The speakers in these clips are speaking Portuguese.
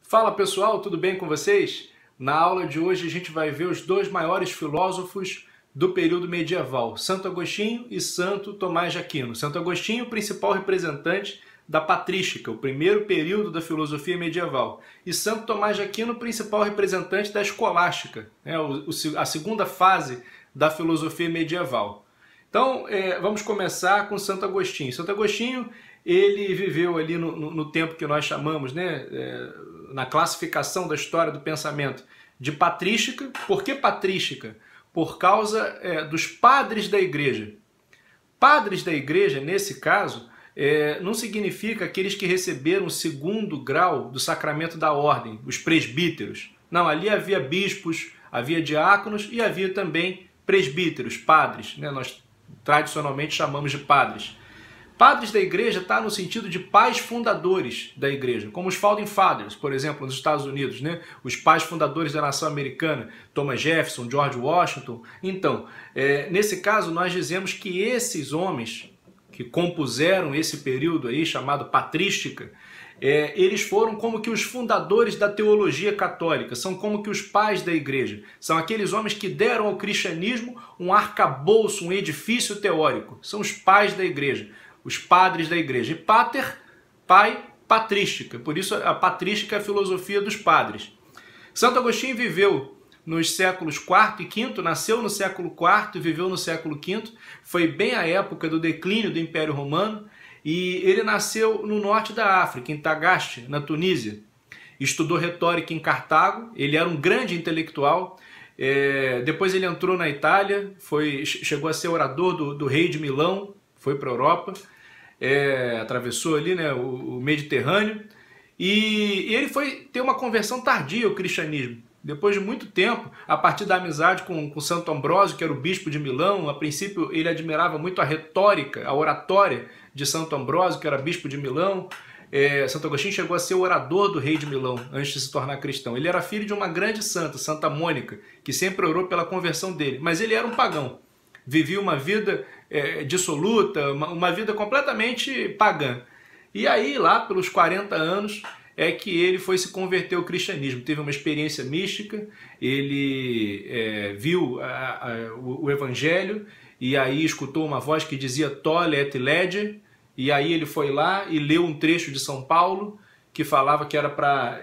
Fala pessoal, tudo bem com vocês? Na aula de hoje a gente vai ver os dois maiores filósofos do período medieval, Santo Agostinho e Santo Tomás de Aquino. Santo Agostinho, o principal representante da patrística, o primeiro período da filosofia medieval, e Santo Tomás de Aquino, o principal representante da escolástica, a segunda fase da filosofia medieval. Então, vamos começar com Santo Agostinho. Santo Agostinho, ele viveu ali no tempo que nós chamamos, na classificação da história do pensamento, de patrística. Por que patrística? Por causa dos padres da igreja. Padres da igreja, nesse caso, não significa aqueles que receberam o segundo grau do sacramento da ordem, os presbíteros. Não, ali havia bispos, havia diáconos e havia também presbíteros, padres, nós tradicionalmente chamamos de padres. Padres da igreja está no sentido de pais fundadores da igreja, como os Founding Fathers, por exemplo, nos Estados Unidos, os pais fundadores da nação americana, Thomas Jefferson, George Washington. Então, nesse caso, nós dizemos que esses homens que compuseram esse período aí, chamado patrística, eles foram como que os fundadores da teologia católica, são como que os pais da igreja, são aqueles homens que deram ao cristianismo um arcabouço, um edifício teórico, são os pais da igreja, os padres da igreja. E pater, pai, patrística, por isso a patrística é a filosofia dos padres. Santo Agostinho viveu nos séculos IV e V, nasceu no século IV e viveu no século V, foi bem a época do declínio do Império Romano, e ele nasceu no norte da África, em Tagaste, na Tunísia. Estudou retórica em Cartago, ele era um grande intelectual. Depois ele entrou na Itália, chegou a ser orador do rei de Milão, foi para a Europa, atravessou ali o Mediterrâneo, e ele foi ter uma conversão tardia ao cristianismo. Depois de muito tempo, a partir da amizade com Santo Ambrósio, que era o bispo de Milão, a princípio ele admirava muito a retórica, a oratória de Santo Ambrósio, que era bispo de Milão. Santo Agostinho chegou a ser o orador do rei de Milão, antes de se tornar cristão. Ele era filho de uma grande santa, Santa Mônica, que sempre orou pela conversão dele, mas ele era um pagão. Vivia uma vida dissoluta, uma vida completamente pagã. E aí, lá pelos 40 anos, é que ele foi se converter ao cristianismo. Teve uma experiência mística, ele viu o evangelho, e aí escutou uma voz que dizia Tolle et lege, e aí ele foi lá e leu um trecho de São Paulo, que falava que era para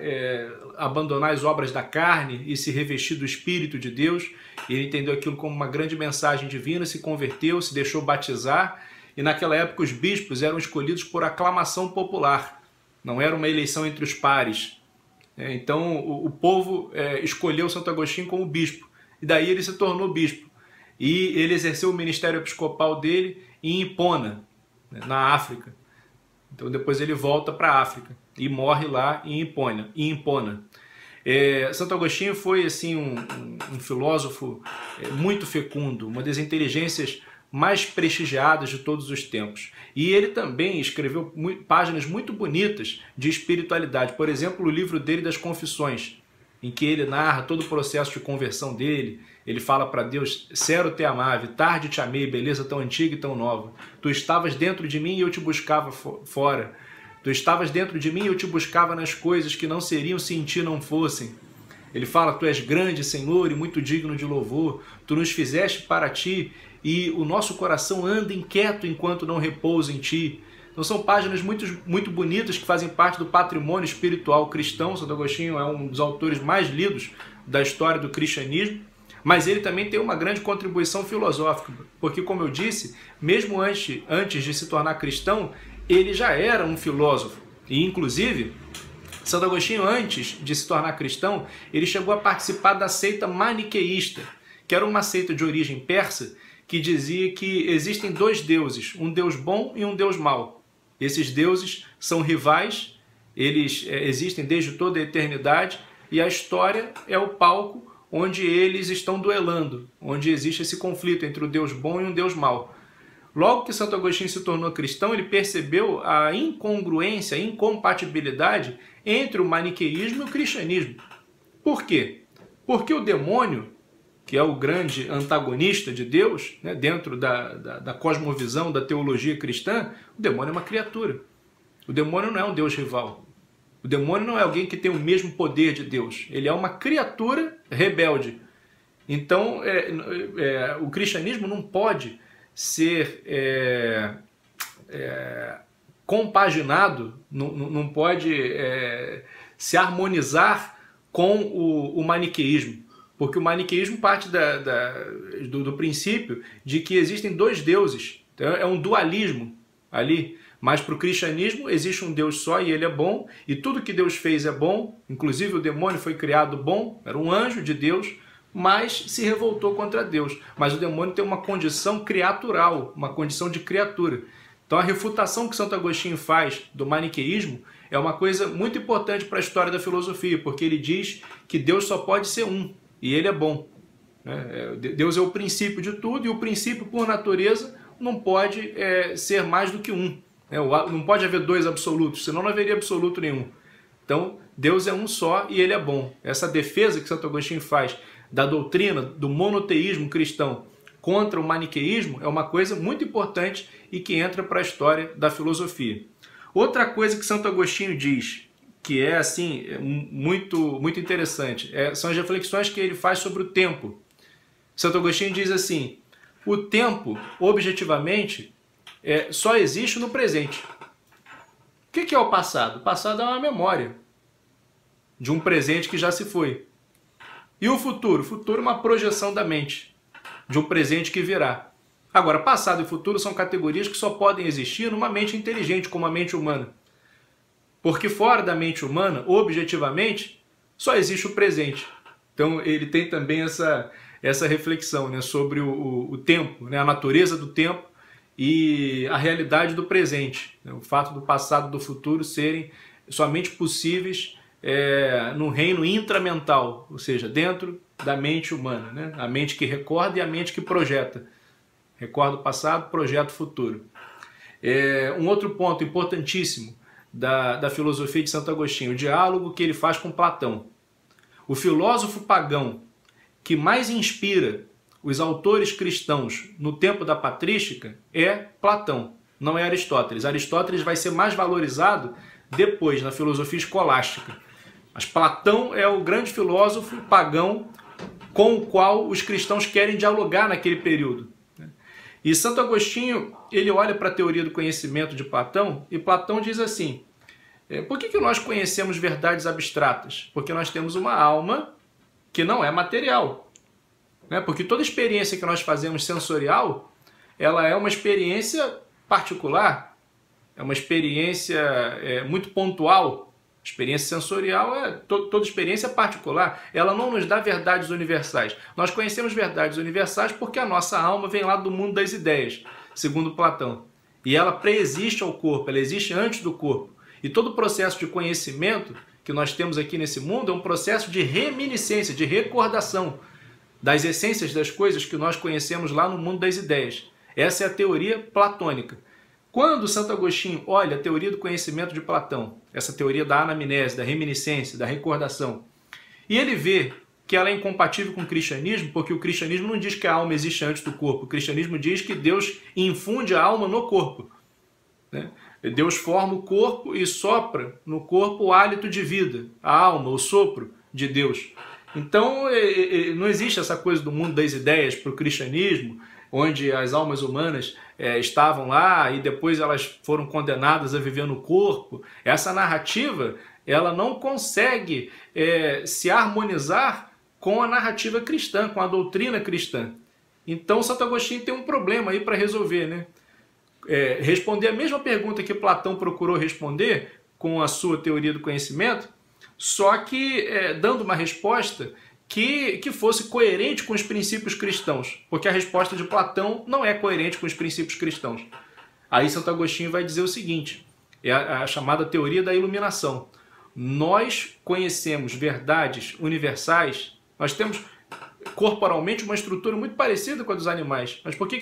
abandonar as obras da carne e se revestir do Espírito de Deus. Ele entendeu aquilo como uma grande mensagem divina, se converteu, se deixou batizar, e naquela época os bispos eram escolhidos por aclamação popular. Não era uma eleição entre os pares. Então o povo escolheu Santo Agostinho como bispo. E daí ele se tornou bispo. E ele exerceu o ministério episcopal dele em Hipona, na África. Então depois ele volta para a África e morre lá em Hipona. Santo Agostinho foi assim, um filósofo muito fecundo, uma das inteligências mais prestigiadas de todos os tempos. E ele também escreveu páginas muito bonitas de espiritualidade. Por exemplo, o livro dele das Confissões, em que ele narra todo o processo de conversão dele. Ele fala para Deus: Cero te amave, tarde te amei, beleza tão antiga e tão nova. Tu estavas dentro de mim e eu te buscava fora. Tu estavas dentro de mim e eu te buscava nas coisas que não seriam se em ti não fossem. Ele fala: Tu és grande, Senhor, e muito digno de louvor. Tu nos fizeste para ti, e o nosso coração anda inquieto enquanto não repousa em ti. Então são páginas muito bonitas que fazem parte do patrimônio espiritual cristão. Santo Agostinho é um dos autores mais lidos da história do cristianismo, mas ele também tem uma grande contribuição filosófica, porque, como eu disse, mesmo antes de se tornar cristão, ele já era um filósofo. E, inclusive, Santo Agostinho, antes de se tornar cristão, ele chegou a participar da seita maniqueísta, que era uma seita de origem persa, que dizia que existem dois deuses, um deus bom e um deus mau. Esses deuses são rivais, eles existem desde toda a eternidade, e a história é o palco onde eles estão duelando, onde existe esse conflito entre o deus bom e um deus mau. Logo que Santo Agostinho se tornou cristão, ele percebeu a incongruência, a incompatibilidade entre o maniqueísmo e o cristianismo. Por quê? Porque o demônio, que é o grande antagonista de Deus, dentro da cosmovisão da teologia cristã, o demônio é uma criatura. O demônio não é um Deus rival. O demônio não é alguém que tem o mesmo poder de Deus. Ele é uma criatura rebelde. Então, o cristianismo não pode ser compaginado, não pode se harmonizar com o maniqueísmo. Porque o maniqueísmo parte do princípio de que existem dois deuses. Então, é um dualismo ali. Mas para o cristianismo existe um Deus só e ele é bom. E tudo que Deus fez é bom. Inclusive o demônio foi criado bom. Era um anjo de Deus, mas se revoltou contra Deus. Mas o demônio tem uma condição criatural, uma condição de criatura. Então a refutação que Santo Agostinho faz do maniqueísmo é uma coisa muito importante para a história da filosofia, porque ele diz que Deus só pode ser um, e ele é bom. Deus é o princípio de tudo, e o princípio, por natureza, não pode ser mais do que um. Não pode haver dois absolutos, senão não haveria absoluto nenhum. Então, Deus é um só e ele é bom. Essa defesa que Santo Agostinho faz da doutrina do monoteísmo cristão contra o maniqueísmo é uma coisa muito importante e que entra para a história da filosofia. Outra coisa que Santo Agostinho diz, que é assim muito interessante, são as reflexões que ele faz sobre o tempo. Santo Agostinho diz assim: o tempo, objetivamente, só existe no presente. O que é o passado? O passado é uma memória de um presente que já se foi. E o futuro? O futuro é uma projeção da mente, de um presente que virá. Agora, passado e futuro são categorias que só podem existir numa mente inteligente, como a mente humana. Porque fora da mente humana, objetivamente, só existe o presente. Então ele tem também essa reflexão, né, sobre o tempo, né, a natureza do tempo e a realidade do presente. O fato do passado e do futuro serem somente possíveis no reino intramental, ou seja, dentro da mente humana, né? A mente que recorda e a mente que projeta. Recorda o passado, projeta o futuro. Um outro ponto importantíssimo da filosofia de Santo Agostinho, o diálogo que ele faz com Platão. O filósofo pagão que mais inspira os autores cristãos no tempo da patrística é Platão, não é Aristóteles. Aristóteles vai ser mais valorizado depois, na filosofia escolástica. Mas Platão é o grande filósofo pagão com o qual os cristãos querem dialogar naquele período. E Santo Agostinho, ele olha para a teoria do conhecimento de Platão, e Platão diz assim: por que nós conhecemos verdades abstratas? Porque nós temos uma alma que não é material. Porque toda experiência que nós fazemos sensorial, ela é uma experiência particular, é uma experiência muito pontual. Experiência sensorial toda experiência particular, ela não nos dá verdades universais. Nós conhecemos verdades universais porque a nossa alma vem lá do mundo das ideias, segundo Platão. E ela preexiste ao corpo, ela existe antes do corpo. E todo o processo de conhecimento que nós temos aqui nesse mundo é um processo de reminiscência, de recordação das essências das coisas que nós conhecemos lá no mundo das ideias. Essa é a teoria platônica. Quando Santo Agostinho olha a teoria do conhecimento de Platão, essa teoria da anamnese, da reminiscência, da recordação, e ele vê que ela é incompatível com o cristianismo, porque o cristianismo não diz que a alma existe antes do corpo, o cristianismo diz que Deus infunde a alma no corpo. Deus forma o corpo e sopra no corpo o hálito de vida, a alma, o sopro de Deus. Então não existe essa coisa do mundo das ideias para o cristianismo, onde as almas humanas estavam lá e depois elas foram condenadas a viver no corpo. Essa narrativa ela não consegue se harmonizar com a narrativa cristã, com a doutrina cristã. Então Santo Agostinho tem um problema aí para resolver, né? Responder a mesma pergunta que Platão procurou responder com a sua teoria do conhecimento, só que dando uma resposta que fosse coerente com os princípios cristãos, porque a resposta de Platão não é coerente com os princípios cristãos. Aí Santo Agostinho vai dizer o seguinte, é a chamada teoria da iluminação. Nós conhecemos verdades universais, nós temos corporalmente uma estrutura muito parecida com a dos animais, mas por que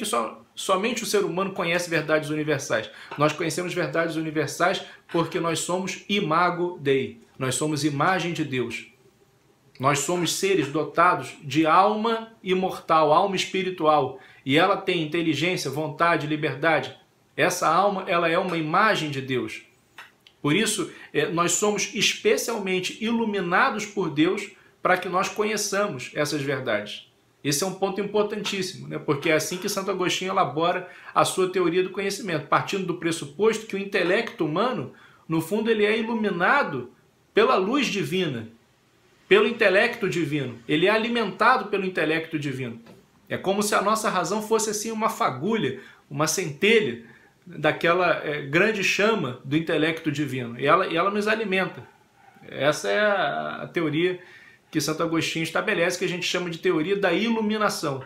somente o ser humano conhece verdades universais? Nós conhecemos verdades universais porque nós somos imago Dei, nós somos imagem de Deus. Nós somos seres dotados de alma imortal, alma espiritual, e ela tem inteligência, vontade, liberdade. Essa alma, ela é uma imagem de Deus. Por isso, nós somos especialmente iluminados por Deus para que nós conheçamos essas verdades. Esse é um ponto importantíssimo, né? Porque é assim que Santo Agostinho elabora a sua teoria do conhecimento, partindo do pressuposto que o intelecto humano, no fundo, ele é iluminado pela luz divina, pelo intelecto divino. Ele é alimentado pelo intelecto divino. É como se a nossa razão fosse assim uma fagulha, uma centelha daquela grande chama do intelecto divino. E ela nos alimenta. Essa é a teoria que Santo Agostinho estabelece, que a gente chama de teoria da iluminação,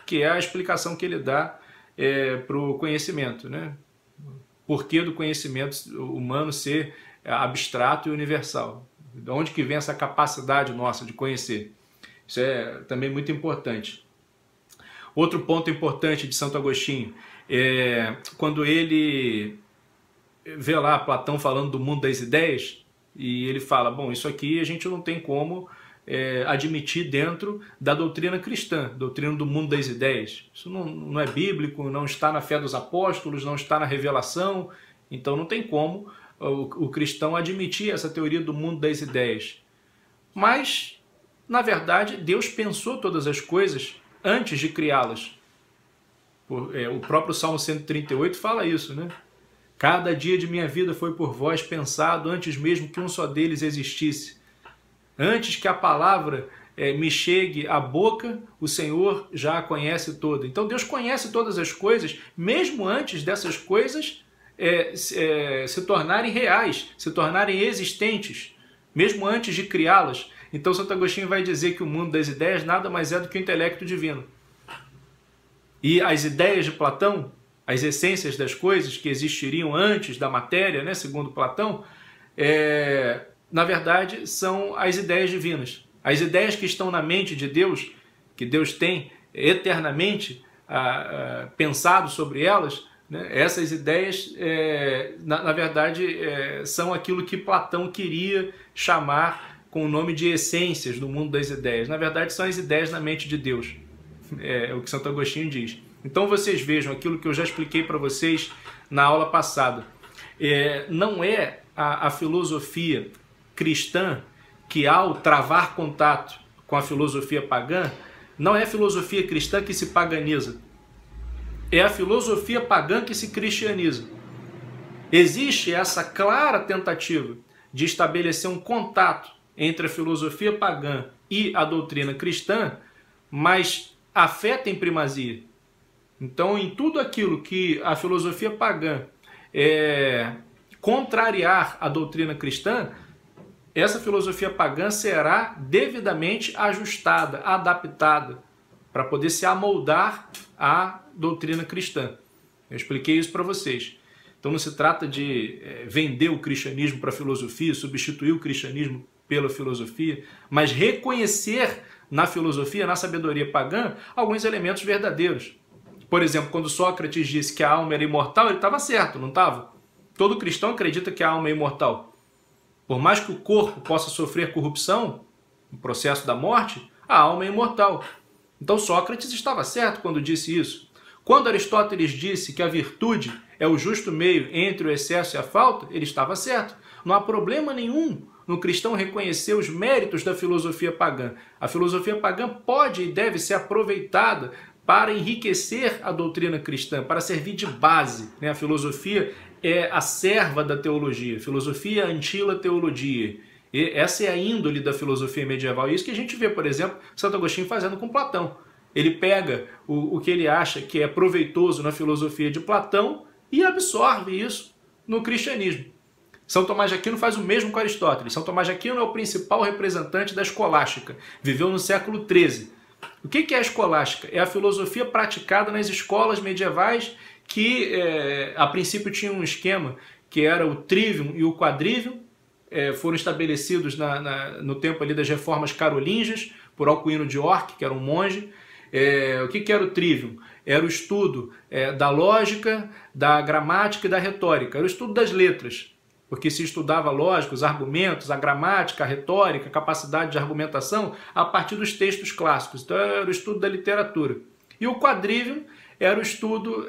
que é a explicação que ele dá para o conhecimento, né? Porquê do conhecimento humano ser abstrato e universal. De onde que vem essa capacidade nossa de conhecer? Isso é também muito importante. Outro ponto importante de Santo Agostinho é quando ele vê lá Platão falando do mundo das ideias, e ele fala, bom, isso aqui a gente não tem como admitir dentro da doutrina cristã, doutrina do mundo das ideias. Isso não é bíblico, não está na fé dos apóstolos, não está na revelação, então não tem como o cristão admitir essa teoria do mundo das ideias. Mas, na verdade, Deus pensou todas as coisas antes de criá-las. O próprio Salmo 138 fala isso, né? Cada dia de minha vida foi por vós pensado antes mesmo que um só deles existisse. Antes que a palavra me chegue à boca, o Senhor já a conhece toda. Então Deus conhece todas as coisas, mesmo antes dessas coisas se tornarem reais, se tornarem existentes, mesmo antes de criá-las. Então Santo Agostinho vai dizer que o mundo das ideias nada mais é do que o intelecto divino. E as ideias de Platão, as essências das coisas que existiriam antes da matéria, né, segundo Platão, na verdade são as ideias divinas. As ideias que estão na mente de Deus, que Deus tem eternamente pensado sobre elas, né, essas ideias, na verdade, são aquilo que Platão queria chamar com o nome de essências do mundo das ideias. Na verdade, são as ideias na mente de Deus. É o que Santo Agostinho diz. Então vocês vejam aquilo que eu já expliquei para vocês na aula passada. Não é a filosofia cristã que, ao travar contato com a filosofia pagã, não é a filosofia cristã que se paganiza. É a filosofia pagã que se cristianiza. Existe essa clara tentativa de estabelecer um contato entre a filosofia pagã e a doutrina cristã, mas a fé tem primazia. Então, em tudo aquilo que a filosofia pagã contrariar a doutrina cristã, essa filosofia pagã será devidamente ajustada, adaptada, para poder se amoldar à doutrina cristã. Eu expliquei isso para vocês. Então não se trata de vender o cristianismo para a filosofia, substituir o cristianismo pela filosofia, mas reconhecer na filosofia, na sabedoria pagã, alguns elementos verdadeiros. Por exemplo, quando Sócrates disse que a alma era imortal, ele estava certo, não estava? Todo cristão acredita que a alma é imortal. Por mais que o corpo possa sofrer corrupção, no processo da morte, a alma é imortal. Então Sócrates estava certo quando disse isso. Quando Aristóteles disse que a virtude é o justo meio entre o excesso e a falta, ele estava certo. Não há problema nenhum no cristão reconhecer os méritos da filosofia pagã. A filosofia pagã pode e deve ser aproveitada para enriquecer a doutrina cristã, para servir de base. A filosofia é a serva da teologia. Filosofia antila teologia. E essa é a índole da filosofia medieval. Isso que a gente vê, por exemplo, Santo Agostinho fazendo com Platão. Ele pega o que ele acha que é proveitoso na filosofia de Platão e absorve isso no cristianismo. São Tomás de Aquino faz o mesmo com Aristóteles. São Tomás de Aquino é o principal representante da escolástica. Viveu no século XIII. O que é a escolástica? É a filosofia praticada nas escolas medievais que, a princípio, tinham um esquema que era o trivium e o quadrivium. Foram estabelecidos no tempo ali das reformas carolingias por Alcuino de York, que era um monge. O que era o trivium? Era o estudo da lógica, da gramática e da retórica. Era o estudo das letras, porque se estudava a lógica, os argumentos, a gramática, a retórica, a capacidade de argumentação a partir dos textos clássicos. Então era o estudo da literatura. E o quadrivium era o estudo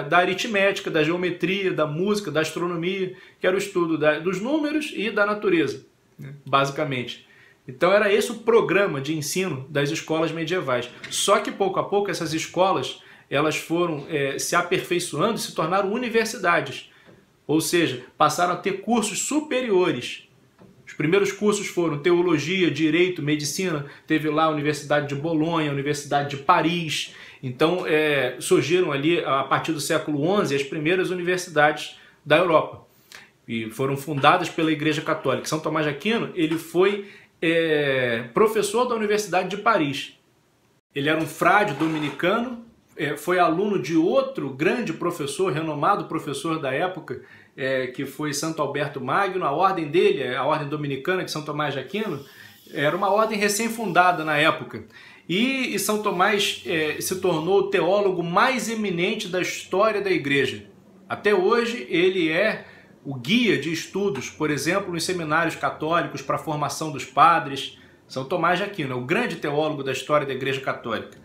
da aritmética, da geometria, da música, da astronomia, que era o estudo dos números e da natureza, né, basicamente. Então era esse o programa de ensino das escolas medievais. Só que pouco a pouco essas escolas elas foram se aperfeiçoando e se tornaram universidades. Ou seja, passaram a ter cursos superiores. Os primeiros cursos foram teologia, direito, medicina. Teve lá a Universidade de Bolonha, a Universidade de Paris. Então surgiram ali, a partir do século XI, as primeiras universidades da Europa. E foram fundadas pela Igreja Católica. São Tomás de Aquino, ele foi professor da Universidade de Paris. Ele era um frade dominicano, foi aluno de outro grande professor, renomado professor da época, que foi Santo Alberto Magno. A ordem dele, a ordem dominicana de São Tomás de Aquino, era uma ordem recém-fundada na época. E São Tomás se tornou o teólogo mais eminente da história da Igreja. Até hoje ele é o guia de estudos, por exemplo, nos seminários católicos para a formação dos padres. São Tomás de Aquino é o grande teólogo da história da Igreja Católica.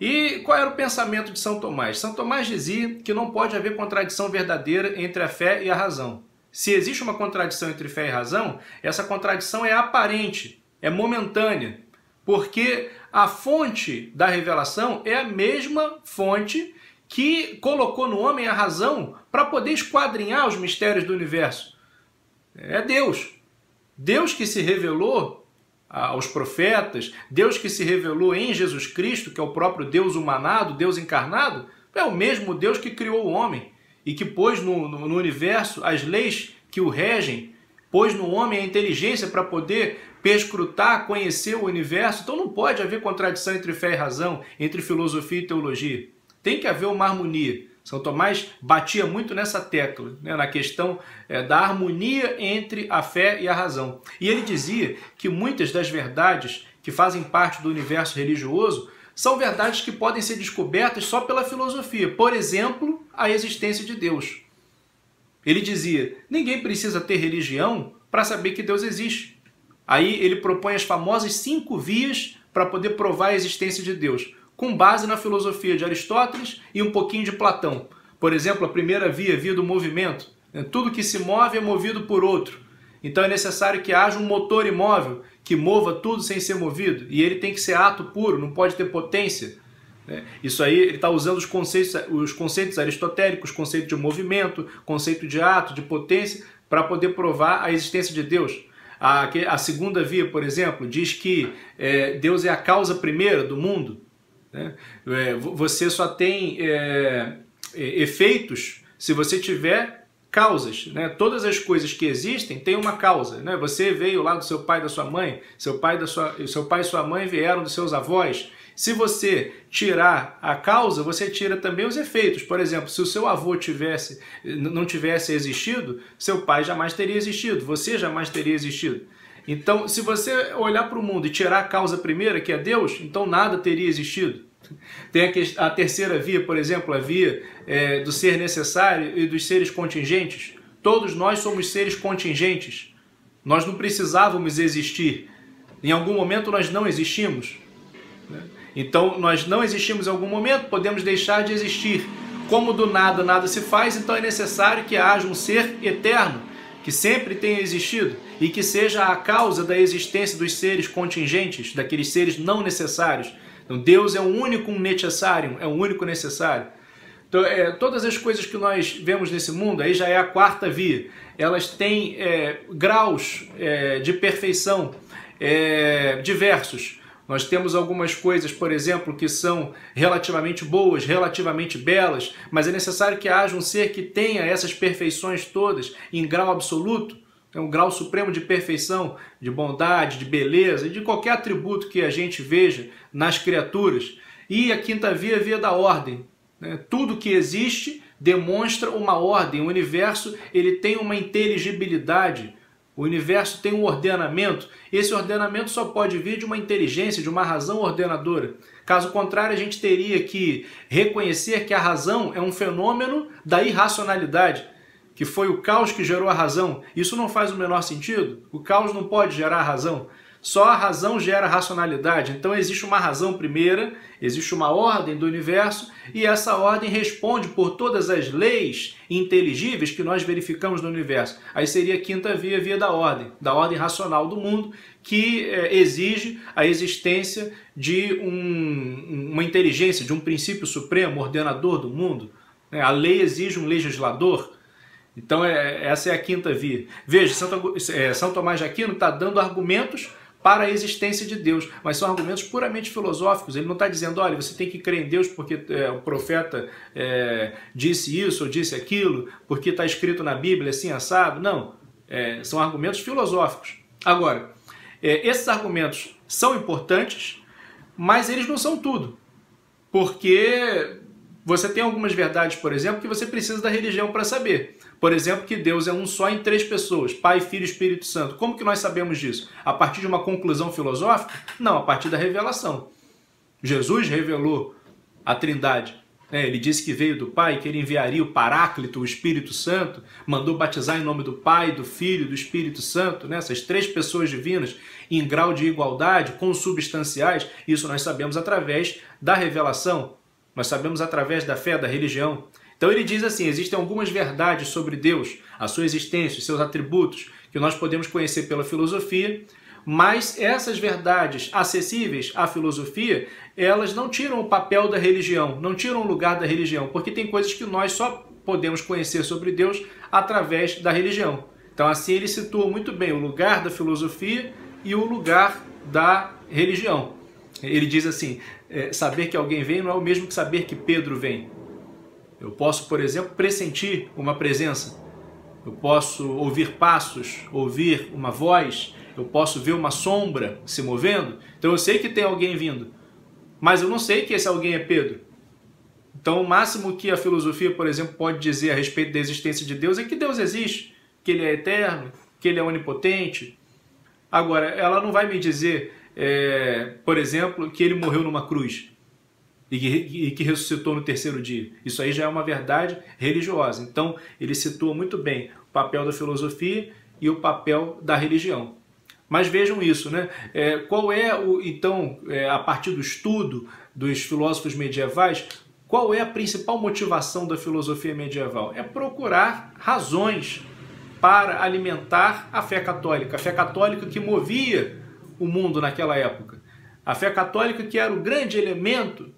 E qual era o pensamento de São Tomás? São Tomás dizia que não pode haver contradição verdadeira entre a fé e a razão. Se existe uma contradição entre fé e razão, essa contradição é aparente, é momentânea, porque a fonte da revelação é a mesma fonte que colocou no homem a razão para poder esquadrinhar os mistérios do universo. É Deus. Deus que se revelou aos profetas, Deus que se revelou em Jesus Cristo, que é o próprio Deus humanado, Deus encarnado, é o mesmo Deus que criou o homem e que pôs no universo as leis que o regem, pôs no homem a inteligência para poder perscrutar, conhecer o universo. Então não pode haver contradição entre fé e razão, entre filosofia e teologia. Tem que haver uma harmonia. São Tomás batia muito nessa tecla, né, na questão da harmonia entre a fé e a razão. E ele dizia que muitas das verdades que fazem parte do universo religioso são verdades que podem ser descobertas só pela filosofia. Por exemplo, a existência de Deus. Ele dizia, ninguém precisa ter religião para saber que Deus existe. Aí ele propõe as famosas 5 vias para poder provar a existência de Deus, com base na filosofia de Aristóteles e um pouquinho de Platão. Por exemplo, a primeira via, via do movimento. Tudo que se move é movido por outro. Então é necessário que haja um motor imóvel que mova tudo sem ser movido. E ele tem que ser ato puro, não pode ter potência. Isso aí ele está usando os conceitos aristotélicos, conceito de movimento, conceito de ato, de potência, para poder provar a existência de Deus. A segunda via, por exemplo, diz que Deus é a causa primeira do mundo. Você só tem efeitos se você tiver causas. Todas as coisas que existem têm uma causa. Você veio lá do seu pai e da sua mãe, seu pai e sua mãe vieram dos seus avós. Se você tirar a causa, você tira também os efeitos. Por exemplo, se o seu avô não tivesse existido, seu pai jamais teria existido, você jamais teria existido. Então, se você olhar para o mundo e tirar a causa primeira, que é Deus, então nada teria existido. Tem a terceira via, por exemplo, a via do ser necessário e dos seres contingentes. Todos nós somos seres contingentes. Nós não precisávamos existir. Em algum momento nós não existimos. Então, nós não existimos em algum momento, podemos deixar de existir. Como do nada, nada se faz, então é necessário que haja um ser eterno, que sempre tenha existido, e que seja a causa da existência dos seres contingentes, daqueles seres não necessários. Então, Deus é o único necessário, é o único necessário. Então, todas as coisas que nós vemos nesse mundo, aí já é a quarta via, elas têm graus de perfeição diversos. Nós temos algumas coisas, por exemplo, que são relativamente boas, relativamente belas, mas é necessário que haja um ser que tenha essas perfeições todas em grau absoluto, um grau supremo de perfeição, de bondade, de beleza, e de qualquer atributo que a gente veja nas criaturas. E a quinta via é a via da ordem. Tudo que existe demonstra uma ordem. O universo ele tem uma inteligibilidade. O universo tem um ordenamento. Esse ordenamento só pode vir de uma inteligência, de uma razão ordenadora. Caso contrário, a gente teria que reconhecer que a razão é um fenômeno da irracionalidade, que foi o caos que gerou a razão. Isso não faz o menor sentido. O caos não pode gerar a razão. Só a razão gera racionalidade. Então existe uma razão primeira, existe uma ordem do universo e essa ordem responde por todas as leis inteligíveis que nós verificamos no universo. Aí seria a quinta via, via da ordem racional do mundo, que exige a existência de uma inteligência, de um princípio supremo, ordenador do mundo. A lei exige um legislador. Então essa é a quinta via. Veja, São Tomás de Aquino está dando argumentos para a existência de Deus, mas são argumentos puramente filosóficos. Ele não está dizendo, olha, você tem que crer em Deus porque o profeta disse isso ou disse aquilo, porque está escrito na Bíblia assim, assado. Não, são argumentos filosóficos. Agora, esses argumentos são importantes, mas eles não são tudo, porque você tem algumas verdades, por exemplo, que você precisa da religião para saber. Por exemplo, que Deus é um só em 3 pessoas, Pai, Filho e Espírito Santo. Como que nós sabemos disso? A partir de uma conclusão filosófica? Não, a partir da revelação. Jesus revelou a Trindade. Ele disse que veio do Pai, que ele enviaria o Paráclito, o Espírito Santo, mandou batizar em nome do Pai, do Filho e do Espírito Santo, essas 3 pessoas divinas em grau de igualdade, consubstanciais. Isso nós sabemos através da revelação, nós sabemos através da fé, da religião. Então ele diz assim, existem algumas verdades sobre Deus, a sua existência, os seus atributos, que nós podemos conhecer pela filosofia, mas essas verdades acessíveis à filosofia, elas não tiram o papel da religião, não tiram o lugar da religião, porque tem coisas que nós só podemos conhecer sobre Deus através da religião. Então assim ele situa muito bem o lugar da filosofia e o lugar da religião. Ele diz assim, saber que alguém vem não é o mesmo que saber que Pedro vem. Eu posso, por exemplo, pressentir uma presença. Eu posso ouvir passos, ouvir uma voz. Eu posso ver uma sombra se movendo. Então eu sei que tem alguém vindo. Mas eu não sei que esse alguém é Pedro. Então o máximo que a filosofia, por exemplo, pode dizer a respeito da existência de Deus é que Deus existe, que Ele é eterno, que Ele é onipotente. Agora, ela não vai me dizer, por exemplo, que Ele morreu numa cruz e que ressuscitou no 3º dia. Isso aí já é uma verdade religiosa. Então, ele situa muito bem o papel da filosofia e o papel da religião. Mas vejam isso, qual é, então, a partir do estudo dos filósofos medievais, qual é a principal motivação da filosofia medieval? É procurar razões para alimentar a fé católica que movia o mundo naquela época. A fé católica que era o grande elemento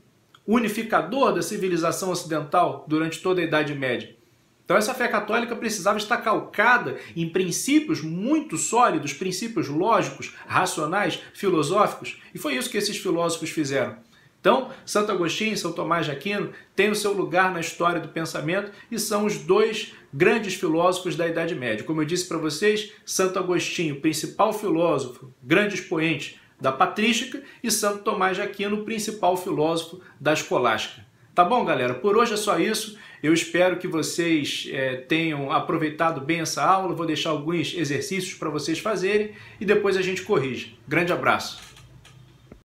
unificador da civilização ocidental durante toda a Idade Média. Então essa fé católica precisava estar calcada em princípios muito sólidos, princípios lógicos, racionais, filosóficos, e foi isso que esses filósofos fizeram. Então, Santo Agostinho e São Tomás de Aquino têm o seu lugar na história do pensamento e são os 2 grandes filósofos da Idade Média. Como eu disse para vocês, Santo Agostinho, principal filósofo, grande expoente da patrística, e Santo Tomás de Aquino, principal filósofo da escolástica. Tá bom, galera? Por hoje é só isso. Eu espero que vocês tenham aproveitado bem essa aula. Vou deixar alguns exercícios para vocês fazerem e depois a gente corrige. Grande abraço!